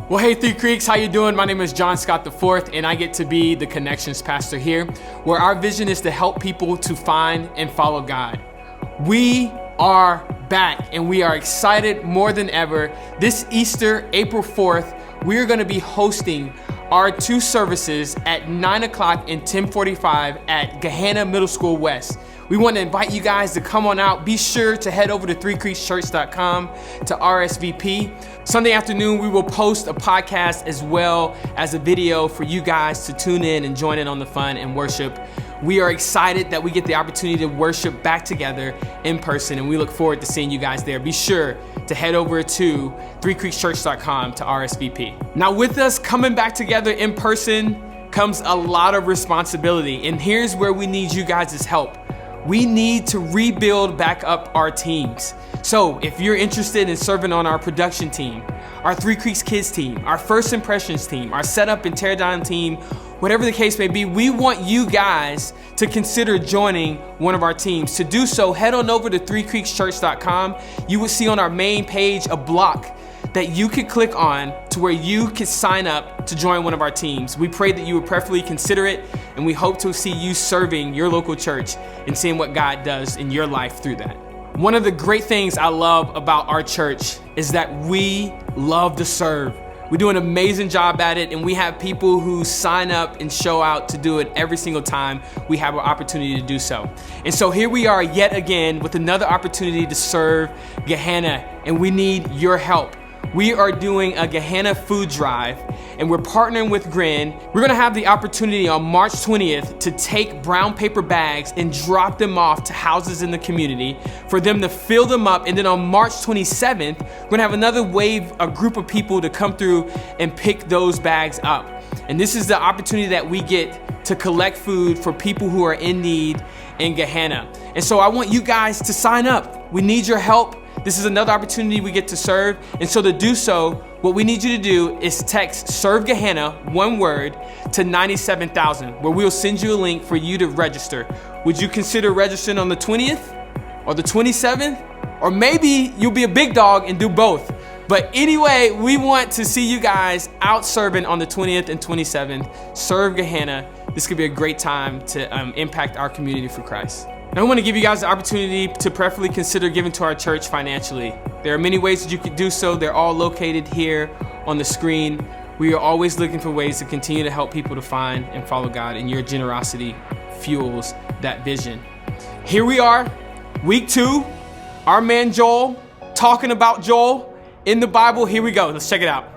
Well, hey, Three Creeks, how you doing? My name is John Scott IV, and I get to be the Connections Pastor here, where our vision is to help people to find and follow God. We are back, and we are excited more than ever. This Easter, April 4th, we are going to be hosting our two services at 9 o'clock and 10:45 at Gahanna Middle School West. We want to invite you guys to come on out. Be sure to head over to threecreekschurch.com to RSVP. Sunday afternoon, we will post a podcast as well as a video for you guys to tune in and join in on the fun and worship. We are excited that we get the opportunity to worship back together in person, and we look forward to seeing you guys there. Be sure to head over to threecreekschurch.com to RSVP. Now, with us coming back together in person comes a lot of responsibility, and here's where we need you guys' help. We need to rebuild back up our teams. So if you're interested in serving on our production team, our Three Creeks Kids team, our First Impressions team, our Setup and Teardown team, whatever the case may be, we want you guys to consider joining one of our teams. To do so, head on over to threecreekschurch.com. You will see on our main page a block that you could click on to where you can sign up to join one of our teams. We pray that you would prayerfully consider it, and we hope to see you serving your local church and seeing what God does in your life through that. One of the great things I love about our church is that we love to serve. We do an amazing job at it, and we have people who sign up and show out to do it every single time we have an opportunity to do so. And so here we are yet again with another opportunity to serve Gahanna, and we need your help. We are doing a Gahanna food drive, and we're partnering with Grin. We're gonna have the opportunity on March 20th to take brown paper bags and drop them off to houses in the community for them to fill them up. And then on March 27th, we're gonna have another wave, a group of people to come through and pick those bags up. And this is the opportunity that we get to collect food for people who are in need in Gahanna. And so I want you guys to sign up. We need your help. This is another opportunity we get to serve. And so to do so, what we need you to do is text Serve Gahanna, one word, to 97,000, where we'll send you a link for you to register. Would you consider registering on the 20th or the 27th? Or maybe you'll be a big dog and do both. But anyway, we want to see you guys out serving on the 20th and 27th. Serve Gahanna. This could be a great time to impact our community for Christ. Now, I want to give you guys the opportunity to prayerfully consider giving to our church financially. There are many ways that you could do so. They're all located here on the screen. We are always looking for ways to continue to help people to find and follow God, and your generosity fuels that vision. Here we are, week 2, our man Joel, talking about Joel in the Bible. Here we go. Let's check it out.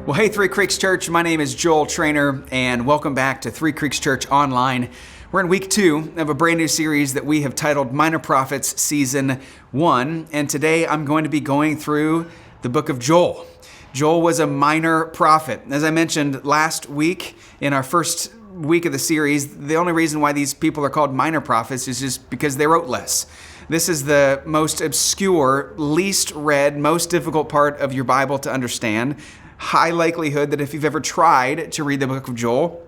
Well, hey, Three Creeks Church, my name is Joel Trainer, and welcome back to Three Creeks Church Online. We're in week 2 of a brand new series that we have titled Minor Prophets Season 1, and today I'm going to be going through the book of Joel. Joel was a minor prophet. As I mentioned last week in our first week of the series, the only reason why these people are called minor prophets is just because they wrote less. This is the most obscure, least read, most difficult part of your Bible to understand. High likelihood that if you've ever tried to read the book of Joel,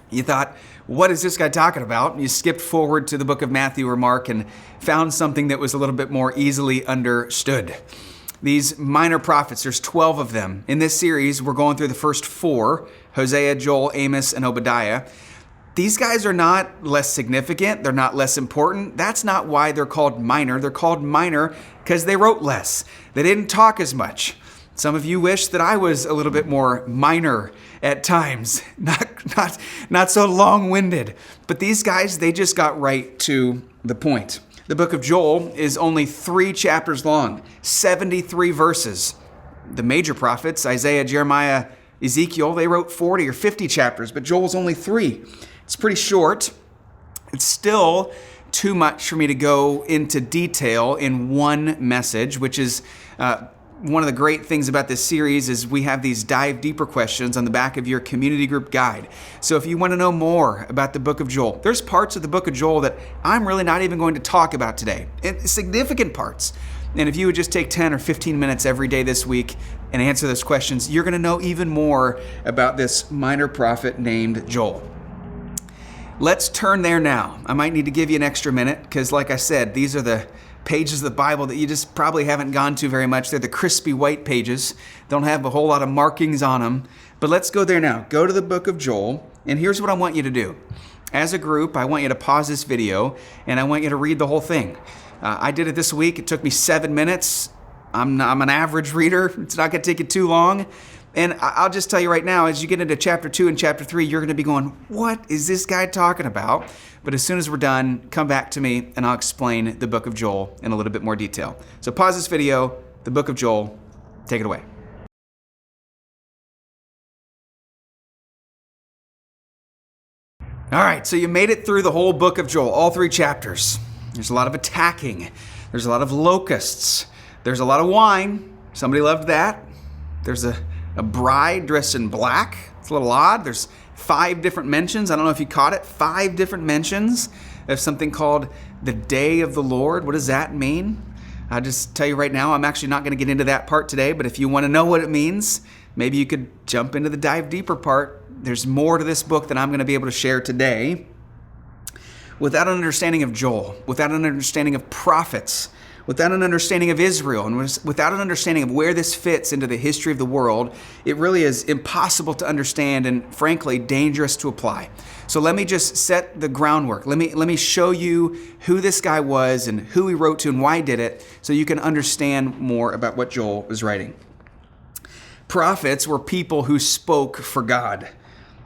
you thought, what is this guy talking about? And you skipped forward to the book of Matthew or Mark and found something that was a little bit more easily understood. These minor prophets, there's 12 of them. In this series, we're going through the first 4, Hosea, Joel, Amos, and Obadiah. These guys are not less significant. They're not less important. That's not why they're called minor. They're called minor because they wrote less. They didn't talk as much. Some of you wish that I was a little bit more minor at times, not so long-winded. But these guys, they just got right to the point. The book of Joel is only 3 chapters long, 73 verses. The major prophets, Isaiah, Jeremiah, Ezekiel, they wrote 40 or 50 chapters, but Joel's only 3. It's pretty short. It's still too much for me to go into detail in one message, which is one of the great things about this series is we have these dive deeper questions on the back of your community group guide. So if you want to know more about the book of Joel, there's parts of the book of Joel that I'm really not even going to talk about today, significant parts. And if you would just take 10 or 15 minutes every day this week and answer those questions, you're going to know even more about this minor prophet named Joel. Let's turn there now. I might need to give you an extra minute because, like I said, these are the pages of the Bible that you just probably haven't gone to very much. They're the crispy white pages. Don't have a whole lot of markings on them. But let's go there now. Go to the book of Joel, and here's what I want you to do. As a group, I want you to pause this video, and I want you to read the whole thing. I did it this week. It took me 7 minutes. I'm an average reader. It's not going to take you too long. And I'll just tell you right now, as you get into chapter 2 and chapter 3, you're going to be going, what is this guy talking about? But as soon as we're done, come back to me and I'll explain the book of Joel in a little bit more detail. So pause this video, the book of Joel, take it away. All right, so you made it through the whole book of Joel, all 3 chapters. There's a lot of attacking. There's a lot of locusts. There's a lot of wine. Somebody loved that. There's a bride dressed in black. It's a little odd. There's 5 different mentions. I don't know if you caught it. 5 different mentions of something called the day of the Lord. What does that mean? I'll just tell you right now, I'm actually not going to get into that part today, but if you want to know what it means, maybe you could jump into the dive deeper part. There's more to this book than I'm going to be able to share today. Without an understanding of Joel, without an understanding of prophets, without an understanding of Israel, and without an understanding of where this fits into the history of the world, it really is impossible to understand and, frankly, dangerous to apply. So let me just set the groundwork. Let me show you who this guy was and who he wrote to and why he did it so you can understand more about what Joel was writing. Prophets were people who spoke for God.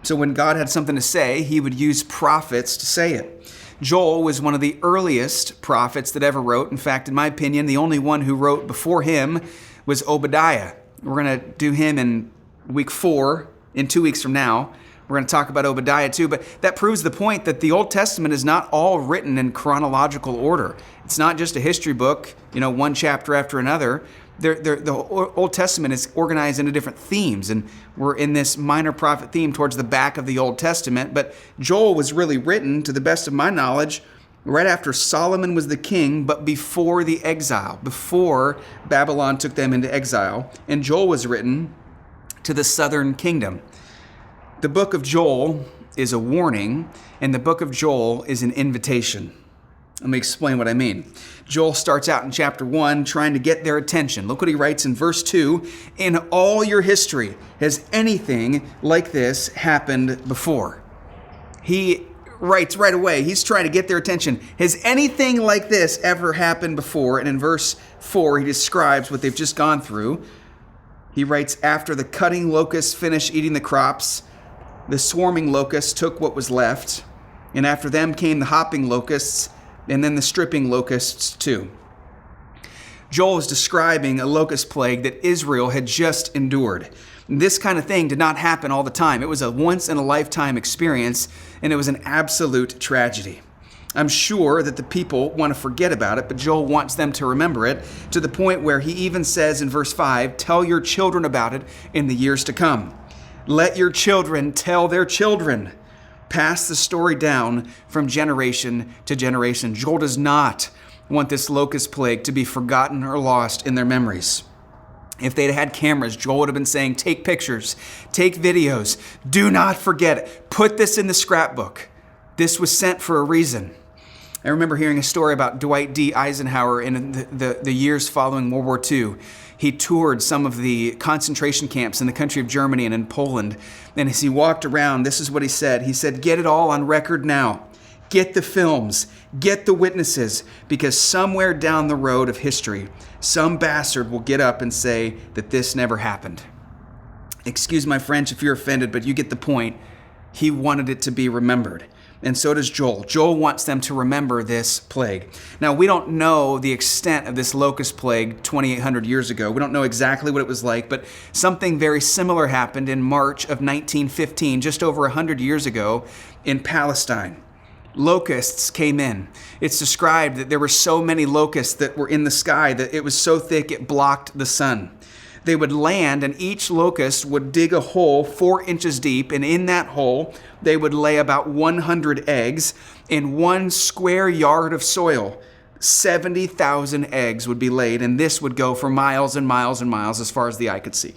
So when God had something to say, he would use prophets to say it. Joel was one of the earliest prophets that ever wrote. In fact, in my opinion, the only one who wrote before him was Obadiah. We're going to do him in week 4, in 2 weeks from now. We're going to talk about Obadiah too, but that proves the point that the Old Testament is not all written in chronological order. It's not just a history book, one chapter after another. The Old Testament is organized into different themes, and we're in this minor prophet theme towards the back of the Old Testament. But Joel was really written, to the best of my knowledge, right after Solomon was the king, but before the exile, before Babylon took them into exile. And Joel was written to the southern kingdom. The book of Joel is a warning, and the book of Joel is an invitation. Let me explain what I mean. Joel starts out in chapter 1 trying to get their attention. Look what he writes in verse 2. In all your history, has anything like this happened before? He writes right away. He's trying to get their attention. Has anything like this ever happened before? And in verse 4, he describes what they've just gone through. He writes, after the cutting locusts finished eating the crops, the swarming locusts took what was left. And after them came the hopping locusts, and then the stripping locusts too. Joel is describing a locust plague that Israel had just endured. This kind of thing did not happen all the time. It was a once-in-a-lifetime experience, and it was an absolute tragedy. I'm sure that the people want to forget about it, but Joel wants them to remember it, to the point where he even says in verse 5, tell your children about it in the years to come. Let your children tell their children. Pass the story down from generation to generation. Joel does not want this locust plague to be forgotten or lost in their memories. If they'd had cameras, Joel would have been saying, take pictures, take videos, do not forget it. Put this in the scrapbook. This was sent for a reason. I remember hearing a story about Dwight D. Eisenhower in the years following World War II. He toured some of the concentration camps in the country of Germany and in Poland. And as he walked around, this is what he said. He said, get it all on record now. Get the films, get the witnesses, because somewhere down the road of history, some bastard will get up and say that this never happened. Excuse my French if you're offended, but you get the point. He wanted it to be remembered. And so does Joel. Joel wants them to remember this plague. Now, we don't know the extent of this locust plague 2,800 years ago. We don't know exactly what it was like, but something very similar happened in March of 1915, just over 100 years ago in Palestine. Locusts came in. It's described that there were so many locusts that were in the sky that it was so thick it blocked the sun. They would land, and each locust would dig a hole 4 inches deep, and in that hole, they would lay about 100 eggs in 1 square yard of soil. 70,000 eggs would be laid, and this would go for miles and miles and miles as far as the eye could see.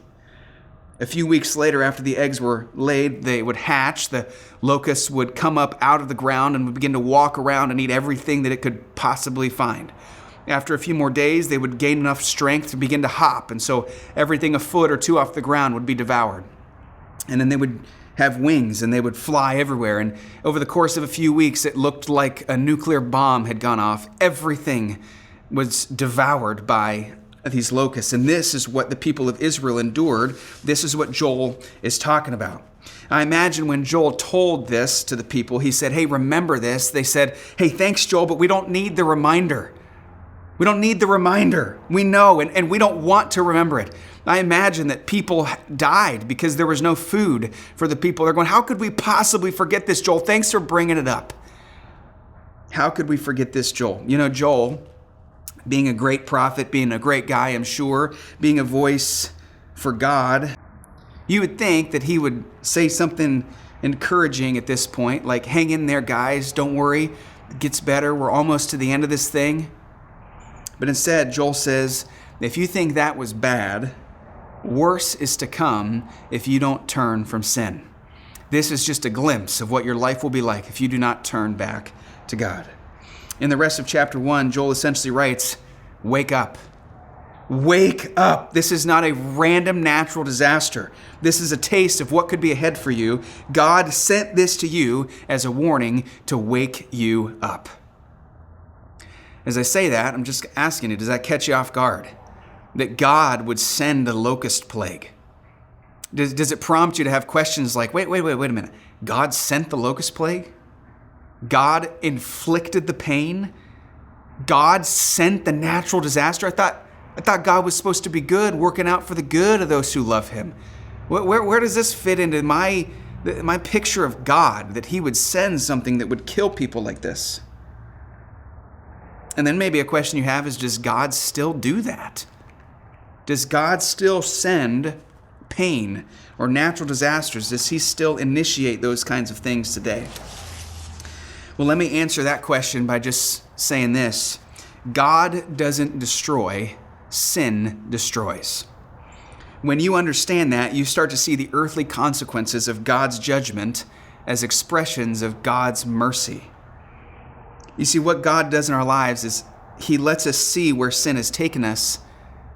A few weeks later, after the eggs were laid, they would hatch. The locusts would come up out of the ground and would begin to walk around and eat everything that it could possibly find. After a few more days, they would gain enough strength to begin to hop, and so everything a foot or 2 off the ground would be devoured. And then they would have wings, and they would fly everywhere. And over the course of a few weeks, it looked like a nuclear bomb had gone off. Everything was devoured by these locusts. And this is what the people of Israel endured. This is what Joel is talking about. I imagine when Joel told this to the people, he said, hey, remember this. They said, hey, thanks, Joel, but we don't need the reminder. We don't need the reminder. We know, and we don't want to remember it. I imagine that people died because there was no food for the people. They're going, how could we possibly forget this, Joel? Thanks for bringing it up. How could we forget this, Joel? You know, Joel, being a great prophet, being a great guy, I'm sure, being a voice for God, you would think that he would say something encouraging at this point, like, hang in there, guys. Don't worry. It gets better. We're almost to the end of this thing. But instead, Joel says, if you think that was bad, worse is to come if you don't turn from sin. This is just a glimpse of what your life will be like if you do not turn back to God. In the rest of chapter 1, Joel essentially writes, wake up. Wake up. This is not a random natural disaster. This is a taste of what could be ahead for you. God sent this to you as a warning to wake you up. As I say that, I'm just asking you, does that catch you off guard? That God would send a locust plague? Does it prompt you to have questions like, wait a minute. God sent the locust plague? God inflicted the pain? God sent the natural disaster? I thought God was supposed to be good, working out for the good of those who love him. Where does this fit into my picture of God, that he would send something that would kill people like this? And then maybe a question you have is, does God still do that? Does God still send pain or natural disasters? Does he still initiate those kinds of things today? Well, let me answer that question by just saying this. God doesn't destroy, sin destroys. When you understand that, you start to see the earthly consequences of God's judgment as expressions of God's mercy. You see, what God does in our lives is he lets us see where sin has taken us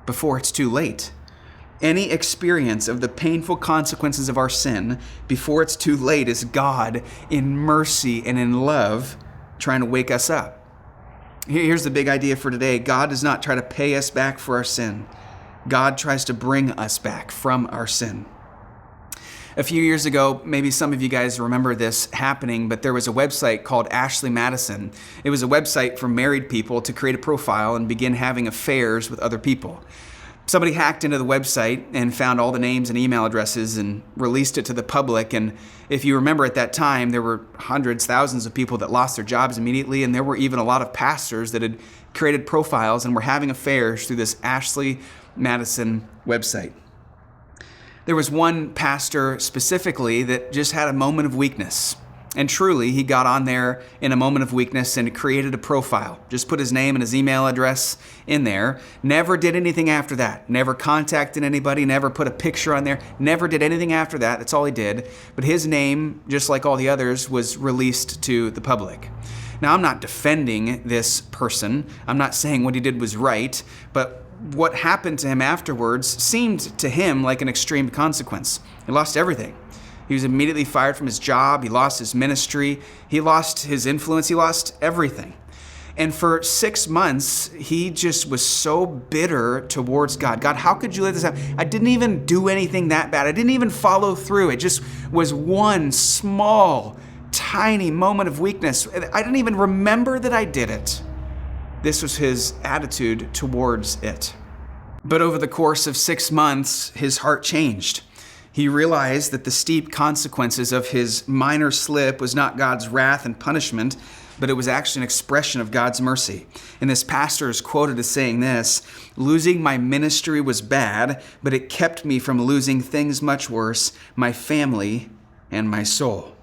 before it's too late. Any experience of the painful consequences of our sin before it's too late is God in mercy and in love trying to wake us up. Here's the big idea for today. God does not try to pay us back for our sin. God tries to bring us back from our sin. A few years ago, maybe some of you guys remember this happening, but there was a website called Ashley Madison. It was a website for married people to create a profile and begin having affairs with other people. Somebody hacked into the website and found all the names and email addresses and released it to the public. And if you remember at that time, there were hundreds, thousands of people that lost their jobs immediately. And there were even a lot of pastors that had created profiles and were having affairs through this Ashley Madison website. There was one pastor specifically that just had a moment of weakness. And truly, he got on there in a moment of weakness and created a profile. Just put his name and his email address in there. Never did anything after that. Never contacted anybody. Never put a picture on there. Never did anything after that. That's all he did. But his name, just like all the others, was released to the public. Now, I'm not defending this person. I'm not saying what he did was right. But what happened to him afterwards seemed to him like an extreme consequence. He lost everything. He was immediately fired from his job. He lost his ministry. He lost his influence. He lost everything. And for 6 months, he just was so bitter towards God. God, how could you let this happen? I didn't even do anything that bad. I didn't even follow through. It just was one small, tiny moment of weakness. I didn't even remember that I did it. This was his attitude towards it. But over the course of 6 months, his heart changed. He realized that the steep consequences of his minor slip was not God's wrath and punishment, but it was actually an expression of God's mercy. And this pastor is quoted as saying this: "Losing my ministry was bad, but it kept me from losing things much worse, my family and my soul."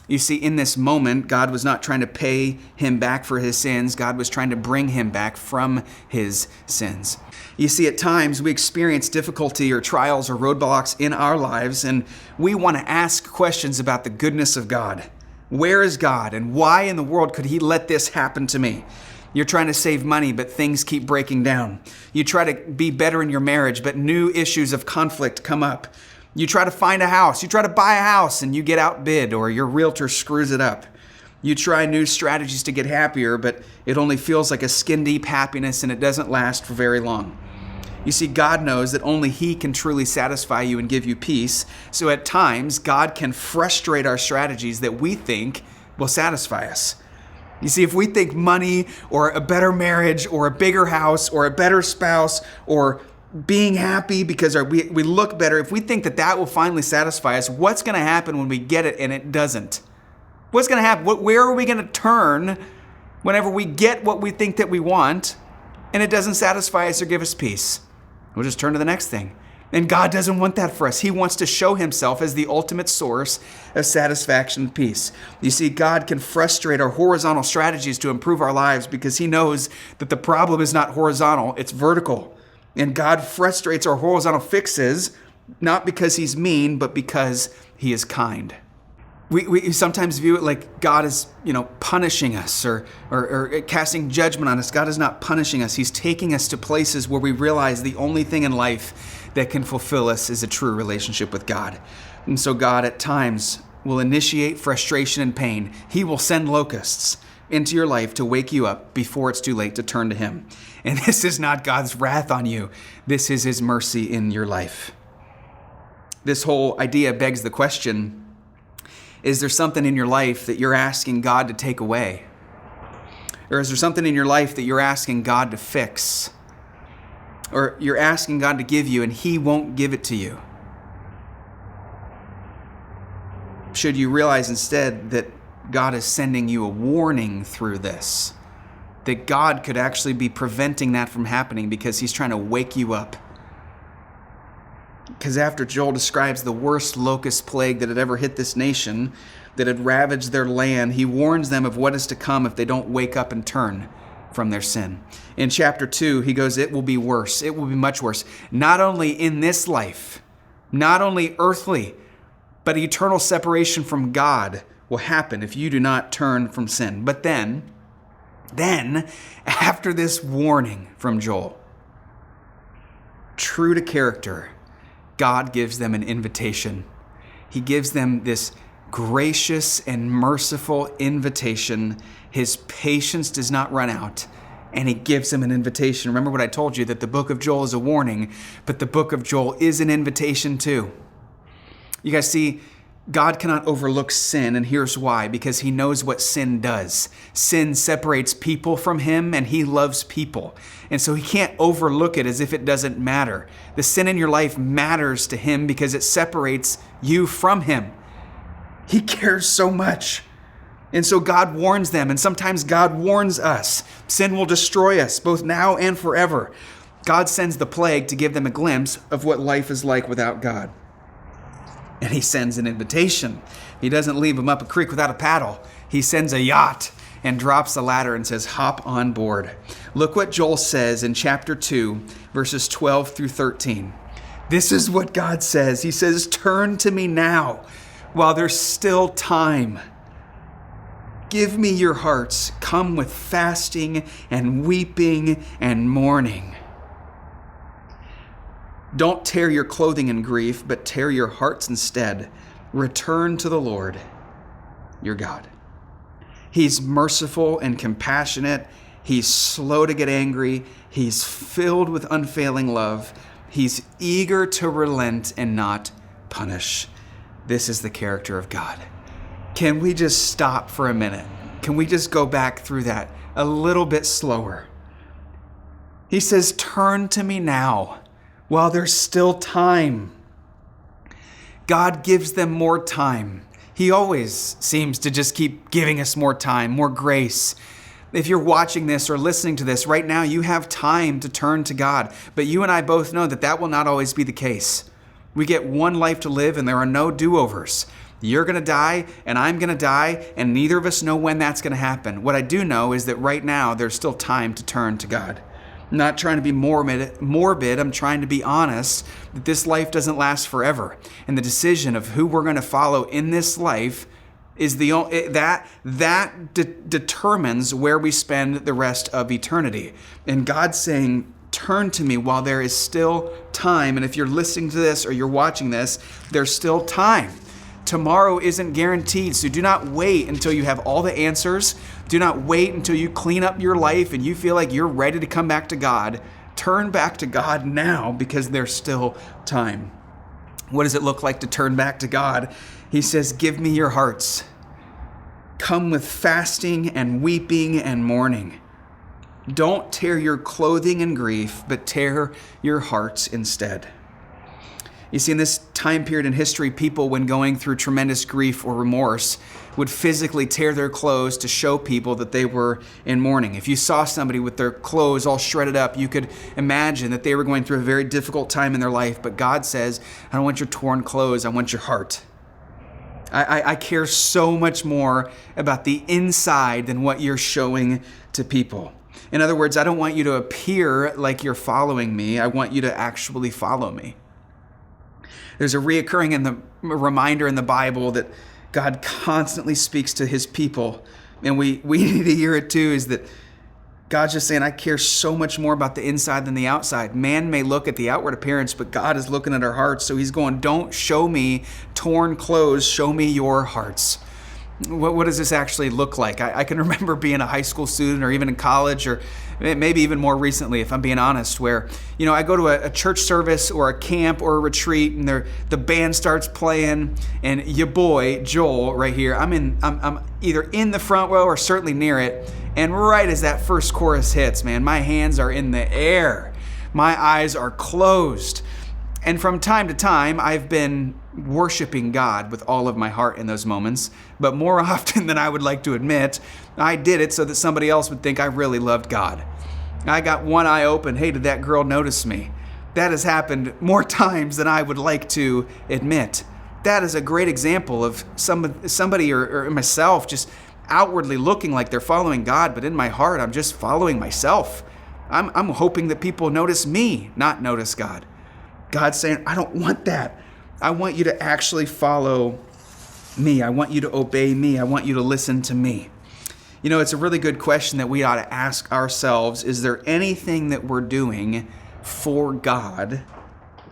You see, in this moment, God was not trying to pay him back for his sins. God was trying to bring him back from his sins. You see, at times we experience difficulty or trials or roadblocks in our lives, and we want to ask questions about the goodness of God. Where is God, and why in the world could he let this happen to me? You're trying to save money, but things keep breaking down. You try to be better in your marriage, but new issues of conflict come up. You try to find a house, you try to buy a house, and you get outbid, or your realtor screws it up. You try new strategies to get happier, but it only feels like a skin-deep happiness, and it doesn't last for very long. You see, God knows that only he can truly satisfy you and give you peace. So at times, God can frustrate our strategies that we think will satisfy us. You see, if we think money or a better marriage or a bigger house or a better spouse or being happy because we look better, if we think that that will finally satisfy us, what's going to happen when we get it and it doesn't? What's going to happen? Where are we going to turn whenever we get what we think that we want and it doesn't satisfy us or give us peace? We'll just turn to the next thing. And God doesn't want that for us. He wants to show himself as the ultimate source of satisfaction and peace. You see, God can frustrate our horizontal strategies to improve our lives because he knows that the problem is not horizontal, it's vertical. And God frustrates our horizontal fixes, not because he's mean, but because he is kind. We sometimes view it like God is, punishing us or casting judgment on us. God is not punishing us. He's taking us to places where we realize the only thing in life that can fulfill us is a true relationship with God. And so God at times will initiate frustration and pain. He will send locusts into your life to wake you up before it's too late to turn to him. And this is not God's wrath on you. This is his mercy in your life. This whole idea begs the question, is there something in your life that you're asking God to take away? Or is there something in your life that you're asking God to fix? Or you're asking God to give you and he won't give it to you? Should you realize instead that God is sending you a warning through this? That God could actually be preventing that from happening because he's trying to wake you up. Because after Joel describes the worst locust plague that had ever hit this nation, that had ravaged their land, he warns them of what is to come if they don't wake up and turn from their sin. In chapter 2, he goes, it will be worse. It will be much worse. Not only in this life, not only earthly, but eternal separation from God will happen if you do not turn from sin. But then, after this warning from Joel, true to character, God gives them an invitation. He gives them this gracious and merciful invitation. His patience does not run out, and he gives them an invitation. Remember what I told you, that the book of Joel is a warning, but the book of Joel is an invitation too. You guys see, God cannot overlook sin, and here's why. Because he knows what sin does. Sin separates people from him, and he loves people. And so he can't overlook it as if it doesn't matter. The sin in your life matters to him because it separates you from him. He cares so much. And so God warns them, and sometimes God warns us. Sin will destroy us, both now and forever. God sends the plague to give them a glimpse of what life is like without God. And he sends an invitation. He doesn't leave them up a creek without a paddle. He sends a yacht and drops a ladder and says, hop on board. Look what Joel says in chapter 2, verses 12 through 13. This is what God says. He says, turn to me now while there's still time. Give me your hearts. Come with fasting and weeping and mourning. Don't tear your clothing in grief, but tear your hearts instead. return to the Lord your God. He's merciful and compassionate. He's slow to get angry. He's filled with unfailing love. He's eager to relent and not punish. This is the character of God. Can we just stop for a minute? Can we just go back through that a little bit slower? He says, turn to me now while there's still time. God gives them more time. He always seems to just keep giving us more time, more grace. If you're watching this or listening to this right now, you have time to turn to God. But you and I both know that will not always be the case. We get one life to live and there are no do-overs. You're going to die and I'm going to die, and neither of us know when that's going to happen. What I do know is that right now there's still time to turn to God. I'm not trying to be morbid. I'm trying to be honest that this life doesn't last forever. And the decision of who we're going to follow in this life is that determines where we spend the rest of eternity. And God's saying, turn to me while there is still time. And if you're listening to this or you're watching this, there's still time. Tomorrow isn't guaranteed, so do not wait until you have all the answers. Do not wait until you clean up your life and you feel like you're ready to come back to God. Turn back to God now because there's still time. What does it look like to turn back to God? He says, give me your hearts. Come with fasting and weeping and mourning. Don't tear your clothing in grief, but tear your hearts instead. You see, in this time period in history, people, when going through tremendous grief or remorse, would physically tear their clothes to show people that they were in mourning. If you saw somebody with their clothes all shredded up, you could imagine that they were going through a very difficult time in their life. But God says, I don't want your torn clothes, I want your heart. I care so much more about the inside than what you're showing to people. In other words, I don't want you to appear like you're following me. I want you to actually follow me. There's a reoccurring reminder in the Bible that God constantly speaks to his people. And we need to hear it too, is that God's just saying, I care so much more about the inside than the outside. Man may look at the outward appearance, but God is looking at our hearts. So he's going, don't show me torn clothes, show me your hearts. What does this actually look like? I can remember being a high school student or even in college, or maybe even more recently, if I'm being honest, where, I go to a church service or a camp or a retreat and the band starts playing and your boy, Joel, right here, I'm either in the front row or certainly near it. And right as that first chorus hits, man, my hands are in the air. My eyes are closed. And from time to time, I've been worshiping God with all of my heart in those moments. But more often than I would like to admit, I did it so that somebody else would think I really loved God. I got one eye open. Hey, did that girl notice me? That has happened more times than I would like to admit. That is a great example of somebody or myself just outwardly looking like they're following God, but in my heart, I'm just following myself. I'm hoping that people notice me, not notice God. God's saying, I don't want that. I want you to actually follow me. I want you to obey me. I want you to listen to me. It's a really good question that we ought to ask ourselves. Is there anything that we're doing for God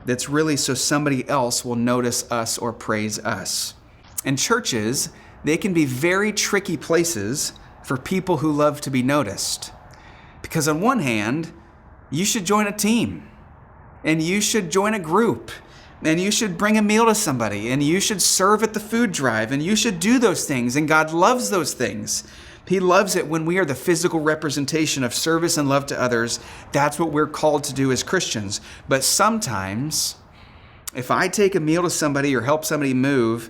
that's really so somebody else will notice us or praise us? And churches, they can be very tricky places for people who love to be noticed. Because on one hand, you should join a team. And you should join a group, and you should bring a meal to somebody, and you should serve at the food drive, and you should do those things, and God loves those things. He loves it when we are the physical representation of service and love to others. That's what we're called to do as Christians. But sometimes, if I take a meal to somebody or help somebody move,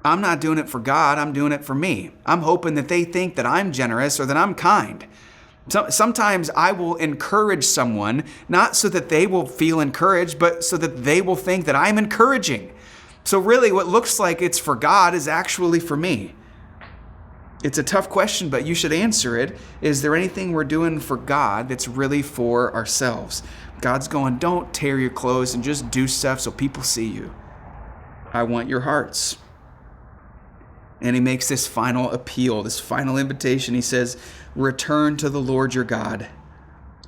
I'm not doing it for God, I'm doing it for me. I'm hoping that they think that I'm generous or that I'm kind. Sometimes I will encourage someone, not so that they will feel encouraged, but so that they will think that I'm encouraging. So really what looks like it's for God is actually for me. It's a tough question, but you should answer it. Is there anything we're doing for God that's really for ourselves? God's going, don't tear your clothes and just do stuff so people see you. I want your hearts. And he makes this final appeal, this final invitation. He says, return to the Lord your God.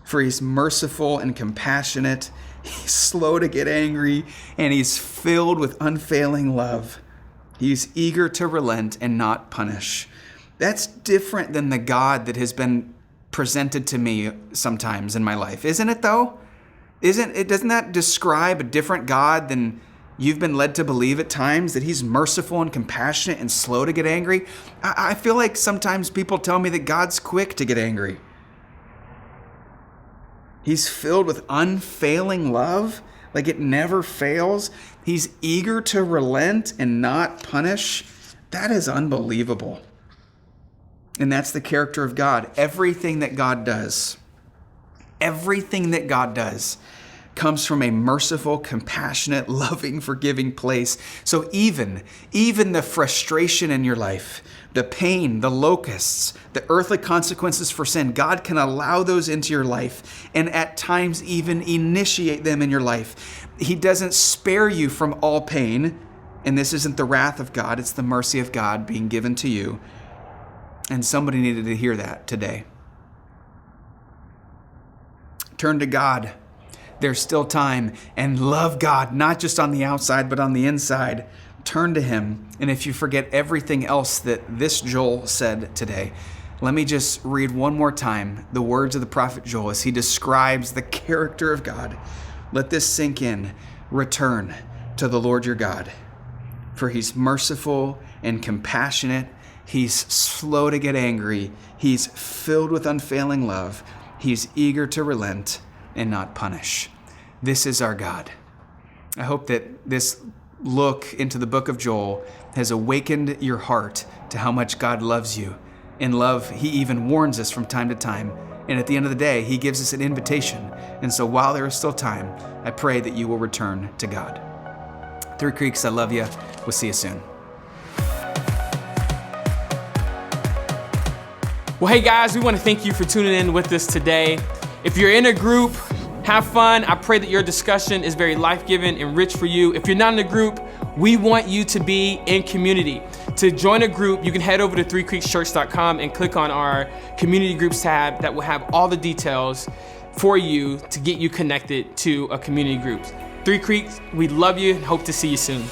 For he's merciful and compassionate. He's slow to get angry, and he's filled with unfailing love. He's eager to relent and not punish. That's different than the God that has been presented to me sometimes in my life. Isn't it though? Doesn't that describe a different God than you've been led to believe at times, that he's merciful and compassionate and slow to get angry? I feel like sometimes people tell me that God's quick to get angry. He's filled with unfailing love, like it never fails. He's eager to relent and not punish. That is unbelievable. And that's the character of God. Everything that God does comes from a merciful, compassionate, loving, forgiving place. So even the frustration in your life, the pain, the locusts, the earthly consequences for sin, God can allow those into your life and at times even initiate them in your life. He doesn't spare you from all pain. And this isn't the wrath of God, it's the mercy of God being given to you. And somebody needed to hear that today. Turn to God. There's still time, and love God, not just on the outside, but on the inside. Turn to him. And if you forget everything else that this Joel said today, let me just read one more time the words of the prophet Joel as he describes the character of God. Let this sink in. Return to the Lord your God, for he's merciful and compassionate. He's slow to get angry. He's filled with unfailing love. He's eager to relent and not punish. This is our God. I hope that this look into the book of Joel has awakened your heart to how much God loves you. In love, he even warns us from time to time. And at the end of the day, he gives us an invitation. And so while there is still time, I pray that you will return to God. Three Creeks, I love you. We'll see you soon. Well, hey guys, we want to thank you for tuning in with us today. If you're in a group, have fun. I pray that your discussion is very life-giving and rich for you. If you're not in a group, we want you to be in community. To join a group, you can head over to threecreekschurch.com and click on our community groups tab that will have all the details for you to get you connected to a community group. Three Creeks, we love you and hope to see you soon.